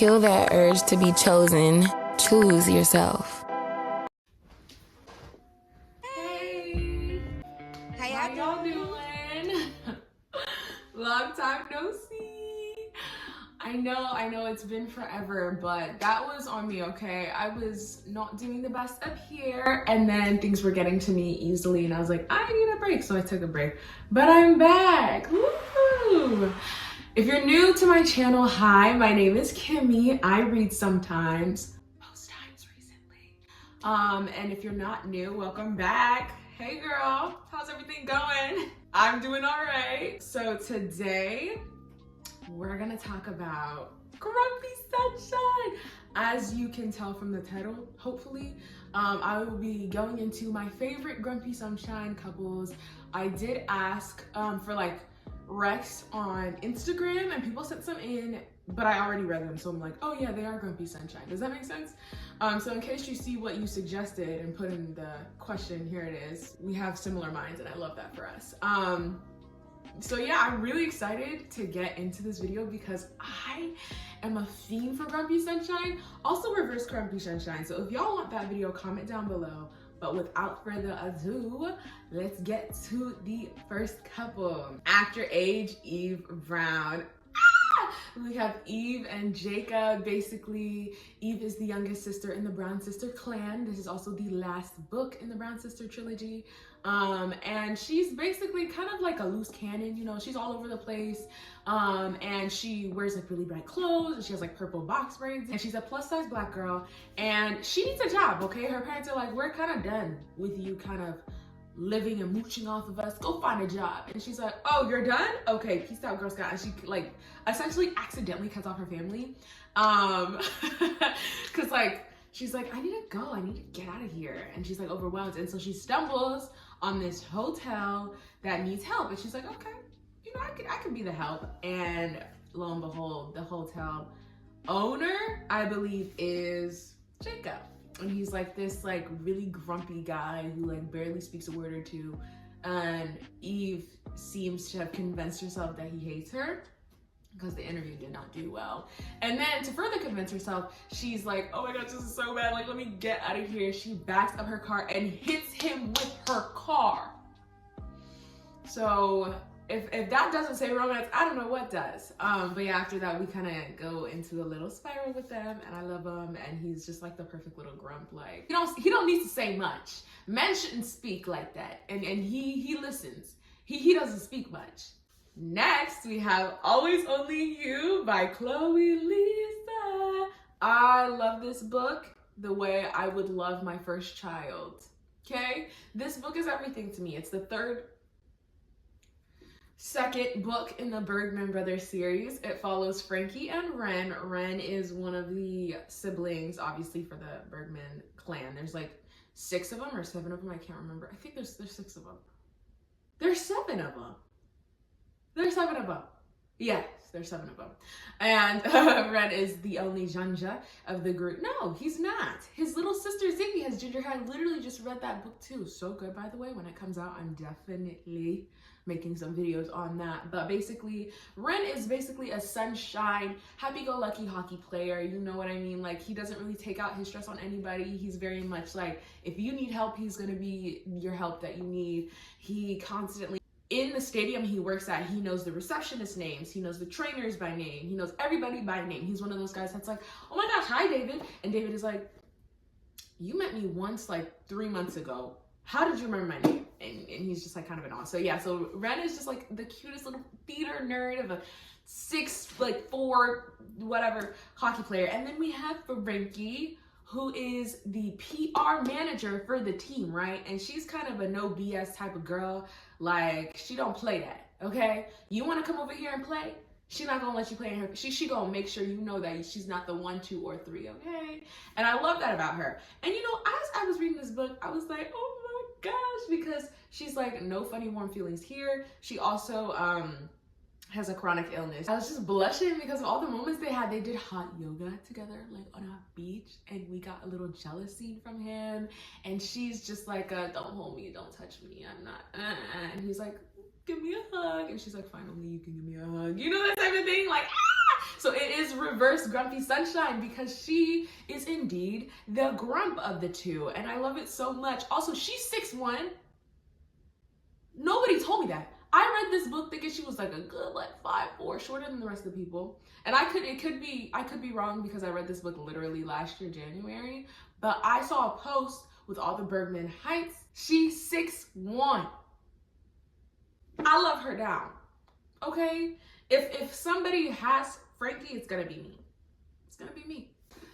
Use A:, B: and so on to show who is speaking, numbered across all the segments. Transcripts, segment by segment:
A: Kill that urge to be chosen. Choose yourself.
B: Hey! How y'all doing? Long time no see. I know it's been forever, but that was on me, okay? I was not doing the best up here, and then things were getting to me easily, and I was like, I need a break, so I took a break. But I'm back. Woo! If you're new to my channel, hi, my name is Kimmy. I read sometimes, most times recently. And if you're not new, welcome back. Hey girl, how's everything going? I'm doing all right. So today, we're gonna talk about Grumpy Sunshine. As you can tell from the title, hopefully, I will be going into my favorite Grumpy Sunshine couples. I did ask for like recs on Instagram and people sent some in, but I already read them, so I'm like, oh yeah, they are Grumpy Sunshine. Does that make sense? So in case you see what you suggested and put in the question, here it is. We have similar minds and I love that for us. So yeah, I'm really excited to get into this video because I am a fiend for Grumpy Sunshine, also reverse Grumpy Sunshine. So if y'all want that video, comment down below. But without further ado, let's get to the first couple. Actor age, Eve Brown. We have Eve and Jacob. Basically, Eve is the youngest sister in the Brown sister clan. This is also the last book in the Brown sister trilogy. And she's basically kind of like a loose cannon, you know, she's all over the place. And she wears like really bright clothes and she has like purple box braids and she's a plus size black girl and she needs a job, okay? Her parents are like, we're kind of done with you kind of living and mooching off of us, go find a job. And she's like, oh, you're done? Okay, peace out, Girl Scout. And she like essentially accidentally cuts off her family. Cause like, she's like, I need to go, I need to get out of here. And she's like overwhelmed. And so she stumbles on this hotel that needs help. And she's like, okay, you know, I could be the help. And lo and behold, the hotel owner, I believe, is Jacob. And he's like this like really grumpy guy who like barely speaks a word or two. And Eve seems to have convinced herself that he hates her because the interview did not do well. And then to further convince herself, she's like, oh my gosh, this is so bad. Like, let me get out of here. She backs up her car and hits him with her car. So if that doesn't say romance, I don't know what does. But yeah, after that, we kind of go into a little spiral with them and I love him. And he's just like the perfect little grump. Like, he don't need to say much. Men shouldn't speak like that. And he listens. He doesn't speak much. Next, we have Always Only You by Chloe Lisa. I love this book the way I would love my first child, okay? This book is everything to me. It's the second book in the Bergman Brothers series. It follows Frankie and Ren. Ren is one of the siblings, obviously, for the Bergman clan. There's like 6 of them or 7 of them, I can't remember. I think there's 6 of them. There's 7 of them. There's 7 of them. Yes, there's 7 of them. And Ren is the only Janja of the group. No, he's not. His little sister Ziggy has ginger hair. I literally just read that book too. So good, by the way. When it comes out, I'm definitely making some videos on that. But basically, Ren is basically a sunshine, happy-go-lucky hockey player. You know what I mean? Like, he doesn't really take out his stress on anybody. He's very much like, if you need help, he's gonna be your help that you need. He constantly, in the stadium he works at, he knows the receptionist names, he knows the trainers by name, he knows everybody by name. He's one of those guys that's like, oh my gosh, hi David. And David is like, you met me once like 3 months ago. How did you remember my name? And he's just like kind of in awe. So yeah, so Ren is just like the cutest little theater nerd of a 6'4", whatever hockey player. And then we have Frankie, who is the PR manager for the team, right? And she's kind of a no BS type of girl. Like, she don't play that, okay? You want to come over here and play? She's not gonna let you play in her. She gonna make sure you know that she's not the 1, 2, or 3, okay? And I love that about her. And you know, as I was reading this book, I was like, oh my gosh, because she's like, no funny warm feelings here. She also has a chronic illness. I was just blushing because of all the moments they had. They did hot yoga together, like on a beach, and we got a little jealousy from him. And she's just like, don't hold me, don't touch me, I'm not, and he's like, give me a hug. And she's like, fine, only you can give me a hug. You know, that type of thing, like, So it is reverse Grumpy Sunshine because she is indeed the grump of the two. And I love it so much. Also, she's 6'1". Nobody told me that. I read this book thinking she was like a good like 5'4", shorter than the rest of the people. And I could be wrong because I read this book literally last year, January. But I saw a post with all the Bergman heights. She's 6'1". I love her down. Okay? If somebody has Frankie, it's gonna be me. It's gonna be me.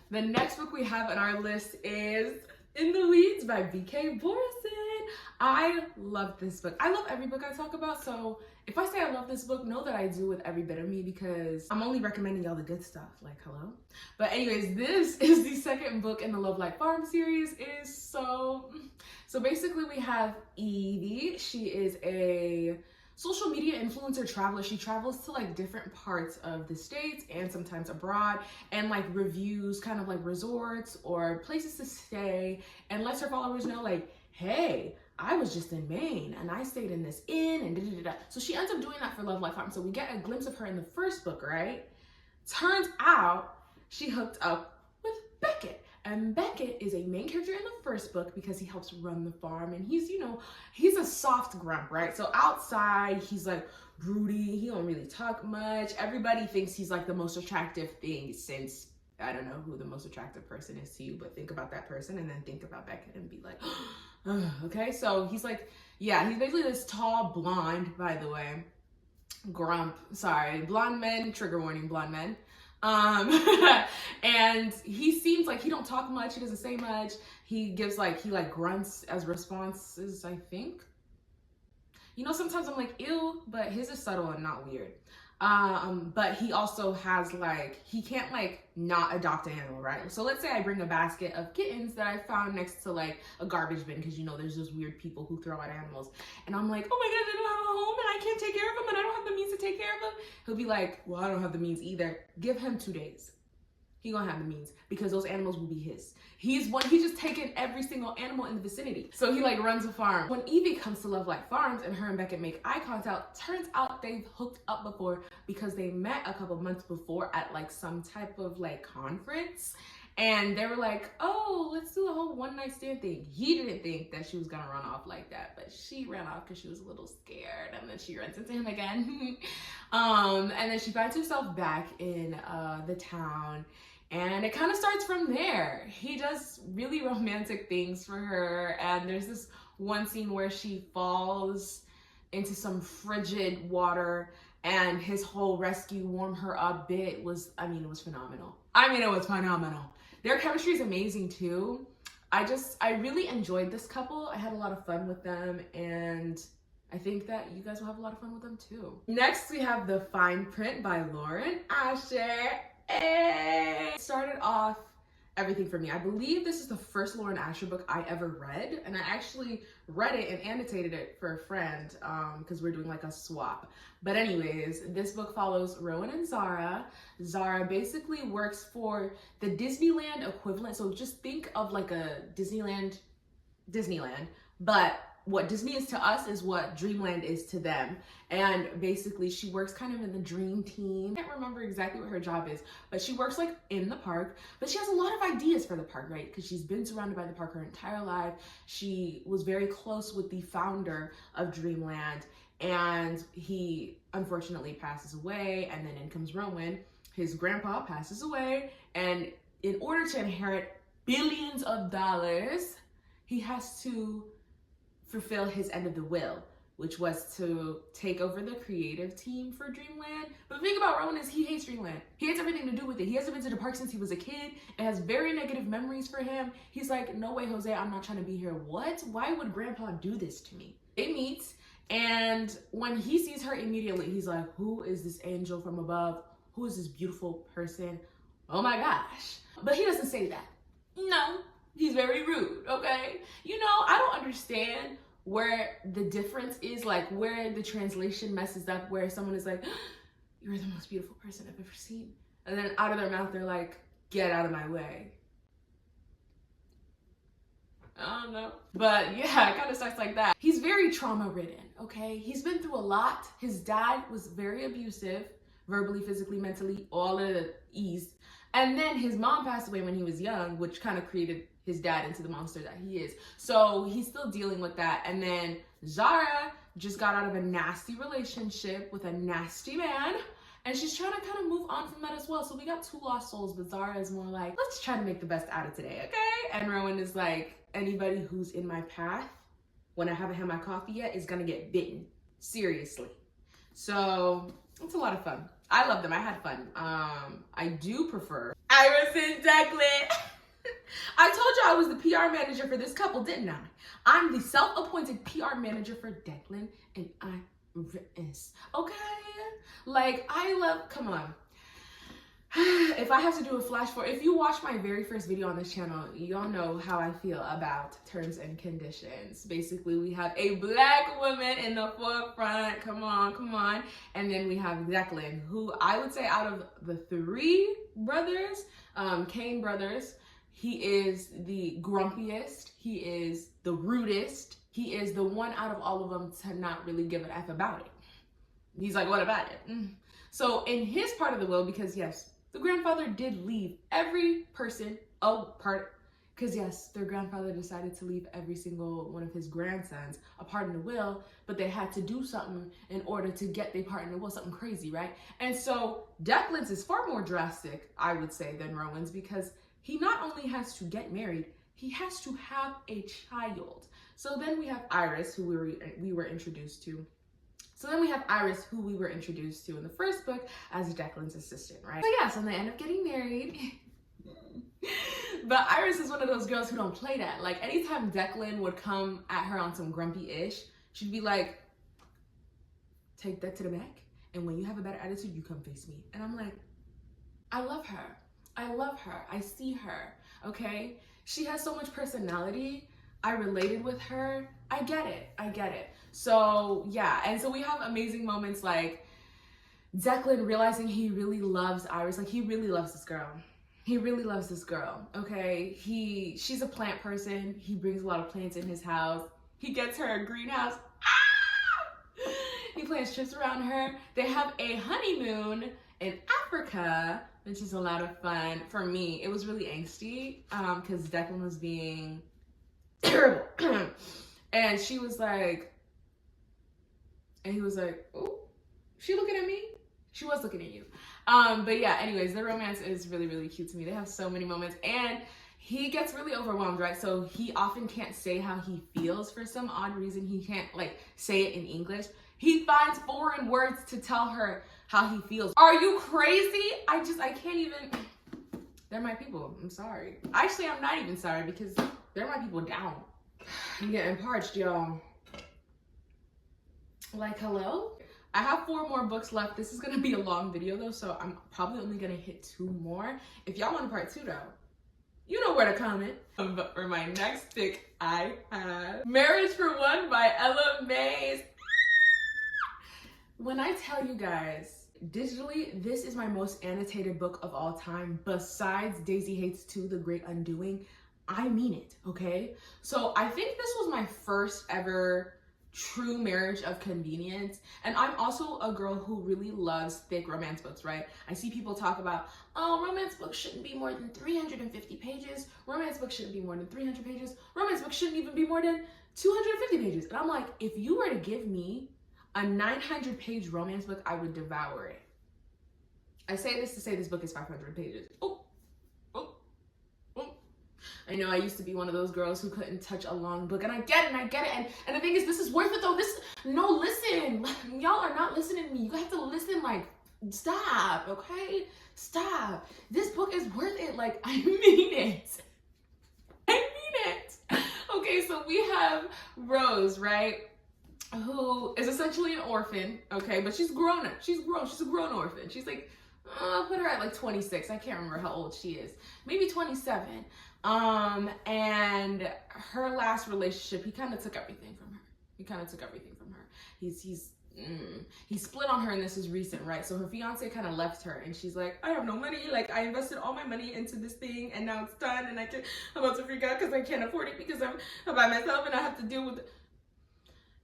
B: The next book we have on our list is In the Weeds by B.K. Borison. I love this book. I love every book I talk about, so if I say I love this book, know that I do with every bit of me because I'm only recommending y'all the good stuff, like hello. But anyways, this is the second book in the Love Like Farm series. It is so basically we have Evie. She is a social media influencer traveler. She travels to like different parts of the States and sometimes abroad and like reviews kind of like resorts or places to stay and lets her followers know like, hey, I was just in Maine and I stayed in this inn and da-da-da-da. So she ends up doing that for Love Like Farm. So we get a glimpse of her in the first book, right? Turns out she hooked up with Beckett. And Beckett is a main character in the first book because he helps run the farm and he's, you know, he's a soft grump, right? So outside, he's like broody, he don't really talk much. Everybody thinks he's like the most attractive thing since, I don't know who the most attractive person is to you, but think about that person and then think about Beckett and be like, okay? So he's like, yeah, he's basically this tall blonde, by the way, grump, sorry, blonde men, trigger warning, blonde men. And he seems like he don't talk much, he doesn't say much, he gives like, he like grunts as responses, I think. You know, sometimes I'm like, ew, but his is subtle and not weird. But he also has like, he can't like not adopt an animal, right? So let's say I bring a basket of kittens that I found next to like a garbage bin, because you know there's those weird people who throw out animals, and I'm like, oh my god, I don't have a home and I can't take care of them and I don't have the means to take care of them. He'll be like, well, I don't have the means either. Give him 2 days. He gonna have the means because those animals will be his. He's just taken every single animal in the vicinity. So he like runs a farm. When Evie comes to Love Like Farms and her and Beckett make eye contact, turns out they've hooked up before because they met a couple months before at like some type of like conference. And they were like, oh, let's do the whole one night stand thing. He didn't think that she was gonna run off like that, but she ran off because she was a little scared, and then she runs into him again. And then she finds herself back in the town. And it kind of starts from there. He does really romantic things for her. And there's this one scene where she falls into some frigid water and his whole rescue warm her up bit was, I mean, it was phenomenal. It was phenomenal. Their chemistry is amazing too. I really enjoyed this couple. I had a lot of fun with them, and I think that you guys will have a lot of fun with them too. Next, we have The Fine Print by Lauren Asher. It started off everything for me. I believe this is the first Lauren Asher book I ever read, and I actually read it and annotated it for a friend because we're doing like a swap. But anyways, this book follows Rowan and Zara. Zara basically works for the Disneyland equivalent. So just think of like a Disneyland, but what Disney is to us is what Dreamland is to them. And basically she works kind of in the dream team. I can't remember exactly what her job is, but she works like in the park, but she has a lot of ideas for the park, right? Because she's been surrounded by the park her entire life. She was very close with the founder of Dreamland, and he unfortunately passes away, and then in comes Rowan. His grandpa passes away, and in order to inherit billions of dollars, he has to fulfill his end of the will, which was to take over the creative team for Dreamland. But the thing about Rowan is he hates Dreamland. He hates everything to do with it. He hasn't been to the park since he was a kid. It has very negative memories for him. He's like, no way, Jose, I'm not trying to be here. What? Why would grandpa do this to me? They meet, and when he sees her immediately, he's like, who is this angel from above? Who is this beautiful person? Oh my gosh. But he doesn't say that. No. He's very rude, okay? You know, I don't understand where the difference is, like where the translation messes up, where someone is like, you're the most beautiful person I've ever seen. And then out of their mouth, they're like, get out of my way. I don't know. But yeah, it kind of starts like that. He's very trauma ridden, okay? He's been through a lot. His dad was very abusive, verbally, physically, mentally, all of the E's. And then his mom passed away when he was young, which kind of created his dad into the monster that he is. So he's still dealing with that. And then Zara just got out of a nasty relationship with a nasty man, and she's trying to kind of move on from that as well. So we got two lost souls, but Zara is more like, let's try to make the best out of today, okay? And Rowan is like, anybody who's in my path when I haven't had my coffee yet is gonna get bitten. Seriously. So it's a lot of fun. I love them. I had fun. I do prefer Iris and Declan. I told you I was the PR manager for this couple, didn't I? I'm the self-appointed PR manager for Declan and Iris. Okay? Like, I love, come on. If I have to do a flash forward, if you watch my very first video on this channel, y'all know how I feel about terms and conditions. Basically, we have a black woman in the forefront. Come on, come on. And then we have Declan, who I would say out of the three brothers, Kane brothers, he is the grumpiest, he is the rudest, he is the one out of all of them to not really give an F about it. He's like, what about it? So in his part of the will, because yes, the grandfather did leave every person a part, because yes, their grandfather decided to leave every single one of his grandsons a part in the will, but they had to do something in order to get their part in the will, something crazy, right? And so Declan's is far more drastic, I would say, than Rowan's, because he not only has to get married, he has to have a child. So then we have Iris, who we were introduced to. So then we have Iris, who we were introduced to in the first book as Declan's assistant, right? So yes, and they end up getting married. But Iris is one of those girls who don't play that. Like, anytime Declan would come at her on some grumpy-ish, she'd be like, take that to the back, and when you have a better attitude, you come face me. And I'm like, I love her. I love her. I see her, okay? She has so much personality. I related with her. I get it. I get it. So yeah, and so we have amazing moments like Declan realizing he really loves Iris. Like, he really loves this girl. He really loves this girl, okay? She's a plant person. He brings a lot of plants in his house. He gets her a greenhouse. Ah! He plans trips around her. They have a honeymoon in Africa, which is a lot of fun. For me, it was really angsty because Declan was being terrible. And she was like, and he was like, oh, she looking at me? She was looking at you. But yeah, anyways, their romance is really, really cute to me. They have so many moments, and he gets really overwhelmed, right? So he often can't say how he feels for some odd reason. He can't like say it in English. He finds foreign words to tell her how he feels. Are you crazy? I can't even. They're my people. I'm sorry. Actually, I'm not even sorry, because they're my people down. I'm getting parched, y'all. Like, hello? I have 4 more books left. This is gonna be a long video though, so I'm probably only gonna hit 2 more. If y'all want a part 2 though, you know where to comment. But for my next pick, I have Marriage for One by Ella Mays. When I tell you guys, digitally, this is my most annotated book of all time, besides Daisy Hates 2, The Great Undoing. I mean it, okay? So I think this was my first ever true marriage of convenience. And I'm also a girl who really loves thick romance books, right? I see people talk about, oh, romance books shouldn't be more than 350 pages. Romance books shouldn't be more than 300 pages. Romance books shouldn't even be more than 250 pages. And I'm like, if you were to give me a 900-page romance book, I would devour it. I say this to say this book is 500 pages. I know I used to be one of those girls who couldn't touch a long book, and I get it, and the thing is, this is worth it though. Listen, y'all are not listening to me. You have to listen, like, stop, okay? Stop. This book is worth it, like, I mean it. I mean it. Okay, so we have Rose, right? Who is essentially an orphan, okay? But she's grown up. She's a grown orphan. She's like, I'll put her at like 26. I can't remember how old she is. Maybe 27. And her last relationship, he kind of took everything from her. He split on her, and this is recent, right? So her fiance kind of left her, and she's like, I have no money. Like, I invested all my money into this thing, and now it's done, and I'm about to freak out because I can't afford it because I'm by myself and I have to deal with it.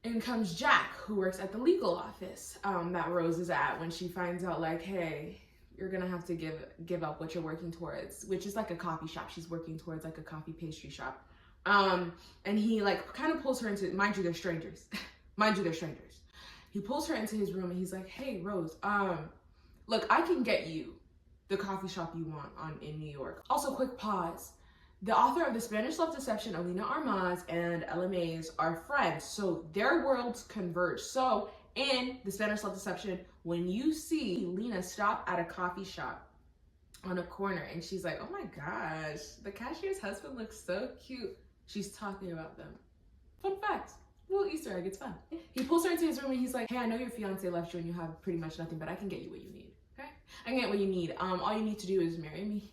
B: in comes Jack, who works at the legal office that Rose is at, when she finds out, like, hey, you're gonna have to give up what you're working towards, which is like a coffee shop. She's working towards like a coffee pastry shop. And he like kind of pulls her into, mind you, they're strangers. Mind you, they're strangers. He pulls her into his room and he's like, hey, Rose, look, I can get you the coffee shop you want in New York. Also, quick pause. The author of The Spanish Love Deception, Alina Armaz, and Ella Mays are friends, so their worlds converge. So in The Spanish Love Deception, when you see Lena stop at a coffee shop on a corner and she's like, oh my gosh, the cashier's husband looks so cute, she's talking about them. Fun fact, little Easter egg, it's fun. He pulls her into his room and he's like, hey, I know your fiance left you and you have pretty much nothing, but I can get you what you need, okay? I can get what you need. All you need to do is marry me.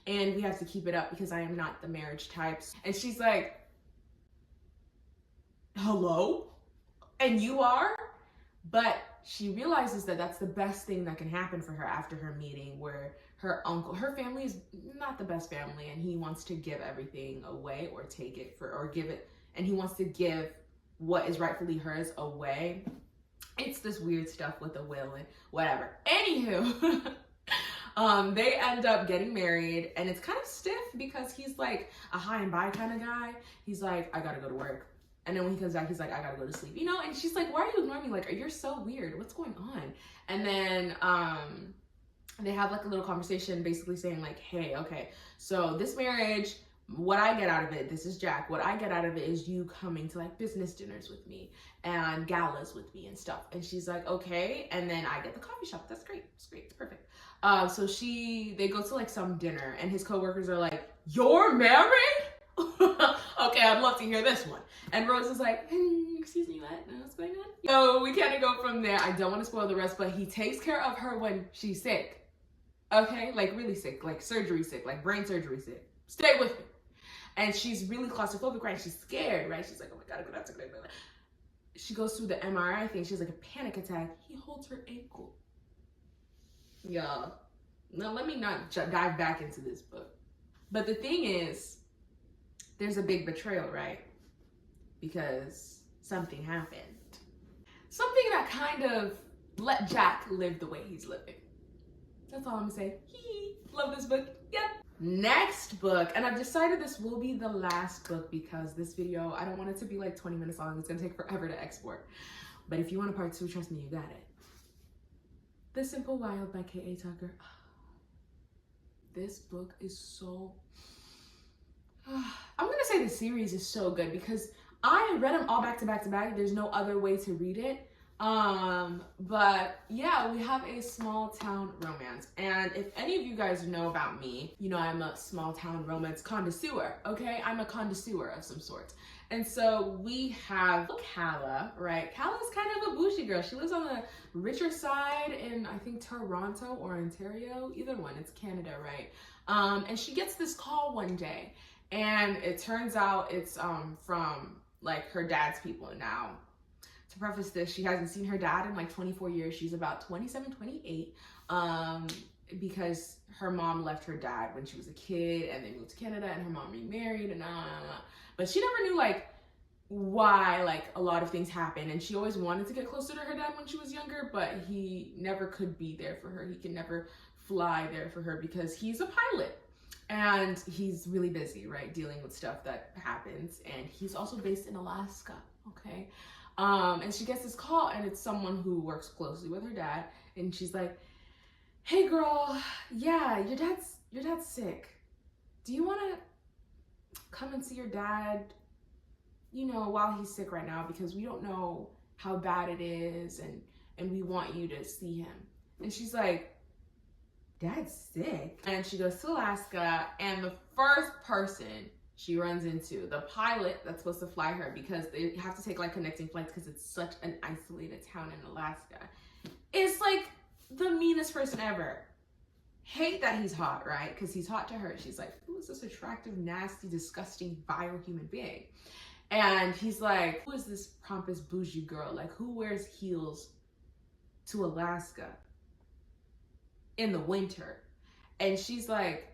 B: And we have to keep it up because I am not the marriage types. And she's like, hello? And you are? But she realizes that that's the best thing that can happen for her after her meeting, where her uncle, her family is not the best family, and he wants to give everything away or take it or give it, and he wants to give what is rightfully hers away. It's this weird stuff with a will and whatever. Anywho, they end up getting married, and it's kind of stiff because he's like a high and by kind of guy. He's like, I gotta go to work. And then when he comes back, he's like, I gotta go to sleep, you know? And she's like, why are you ignoring me? Like, you're so weird. What's going on? And then they have like a little conversation basically saying like, hey, okay, so this marriage, what I get out of it, this is Jack, what I get out of it is you coming to like business dinners with me and galas with me and stuff. And she's like, okay. And then I get the coffee shop. That's great. It's great. It's perfect. So they go to like some dinner and his coworkers are like, you're married? Okay, I'd love to hear this one. And Rose is like, excuse me, what's going on? So we kind of go from there. I don't want to spoil the rest, but he takes care of her when she's sick. Okay, like really sick, like surgery sick, like brain surgery sick. Stay with me. And she's really claustrophobic, right? She's scared, right? She's like, oh my God, I'm gonna have to go. She goes through the MRI thing. She's like a panic attack. He holds her ankle. Y'all, now let me not dive back into this book. But the thing is, there's a big betrayal, right? Because something happened. Something that kind of let Jack live the way he's living. That's all I'm gonna say. Love this book. Yep. Next book, and I've decided this will be the last book because this video, I don't want it to be like 20 minutes long. It's gonna take forever to export. But if you want a part 2, trust me, you got it. The Simple Wild by K.A. Tucker. This book is so... I'm gonna say the series is so good because I read them all back to back to back. There's no other way to read it. But yeah, we have a small town romance. And if any of you guys know about me, you know I'm a small town romance connoisseur, okay? I'm a connoisseur of some sort. And so we have Calla, right? Calla's kind of a bougie girl. She lives on the richer side in, I think, Toronto or Ontario, either one, it's Canada, right? And she gets this call one day. And it turns out it's from like her dad's people. Now, to preface this, she hasn't seen her dad in like 24 years. She's about 27, 28, because her mom left her dad when she was a kid and they moved to Canada and her mom remarried and but she never knew like why like a lot of things happened, and she always wanted to get closer to her dad when she was younger, but he never could be there for her. He could never fly there for her because he's a pilot. And he's really busy, right, dealing with stuff that happens. And he's also based in Alaska, okay? And she gets this call, and it's someone who works closely with her dad. And she's like, hey, girl, yeah, your dad's sick. Do you want to come and see your dad, you know, while he's sick right now? Because we don't know how bad it is, and we want you to see him. And she's like, Dad's sick? And she goes to Alaska, and the first person she runs into, the pilot that's supposed to fly her, because they have to take like connecting flights because it's such an isolated town in Alaska, is like the meanest person ever. Hate that he's hot, right? Because he's hot to her. She's like, who is this attractive, nasty, disgusting, vile human being? And he's like, who is this pompous bougie girl? Like, who wears heels to Alaska in the winter? And she's like,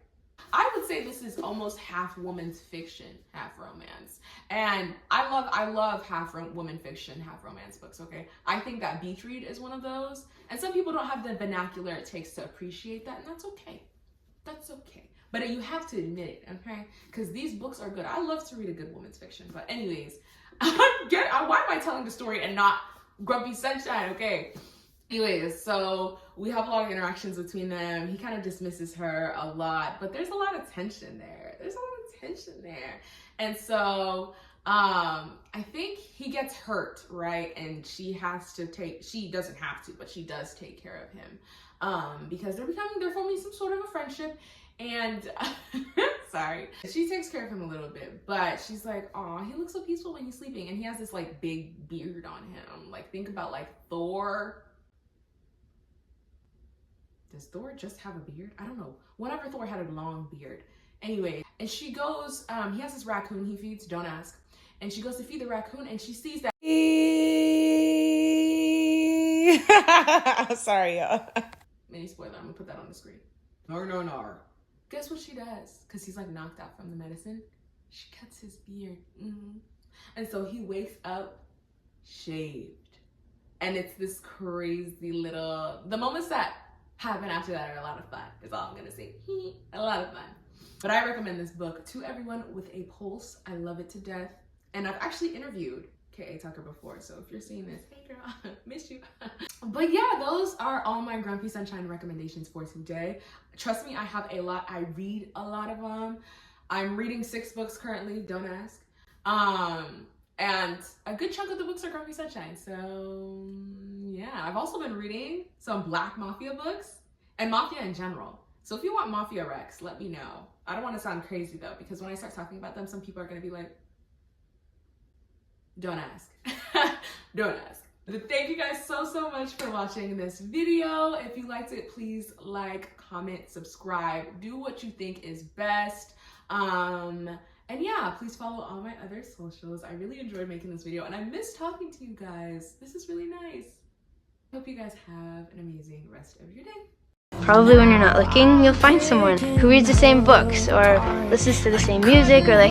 B: I would say this is almost half woman's fiction, half romance. And I love half woman fiction, half romance books, okay? I think that beach read is one of those. And some people don't have the vernacular it takes to appreciate that, and that's okay. That's okay. But you have to admit it, okay? Because these books are good. I love to read a good woman's fiction. But anyways, why am I telling the story and not Grumpy Sunshine, okay? Anyways, so we have a lot of interactions between them. He kind of dismisses her a lot, but there's a lot of tension there. And so I think he gets hurt, right? And she doesn't have to, but she does take care of him because they're forming some sort of a friendship. And sorry, she takes care of him a little bit, but she's like, oh, he looks so peaceful when he's sleeping. And he has this like big beard on him. Like, think about like Thor. Does Thor just have a beard? I don't know. Whenever Thor had a long beard. Anyway, and she goes, he has this raccoon he feeds, don't ask. And she goes to feed the raccoon and she sees that.
C: Sorry, y'all.
B: Mini spoiler, I'm gonna put that on the screen.
C: No.
B: Guess what she does? Because he's like knocked out from the medicine. She cuts his beard. And so he wakes up shaved. And it's this crazy little, the moments that happen after that are a lot of fun, is all I'm gonna say. A lot of fun. But I recommend this book to everyone with a pulse. I love it to death. And I've actually interviewed K.A. Tucker before, so if you're seeing this, hey girl, miss you. But yeah, those are all my Grumpy Sunshine recommendations for today. Trust me, I have a lot. I read a lot of them. I'm reading 6 books currently, don't ask. And a good chunk of the books are Grumpy Sunshine. So yeah, I've also been reading some Black Mafia books and Mafia in general. So if you want Mafia recs, let me know. I don't want to sound crazy though, because when I start talking about them, some people are going to be like, don't ask. Don't ask. But thank you guys so much for watching this video. If you liked it, please like, comment, subscribe, do what you think is best. And yeah, please follow all my other socials. I really enjoyed making this video and I miss talking to you guys. This is really nice. Hope you guys have an amazing rest of your day.
D: Probably when you're not looking, you'll find someone who reads the same books or listens to the same music or like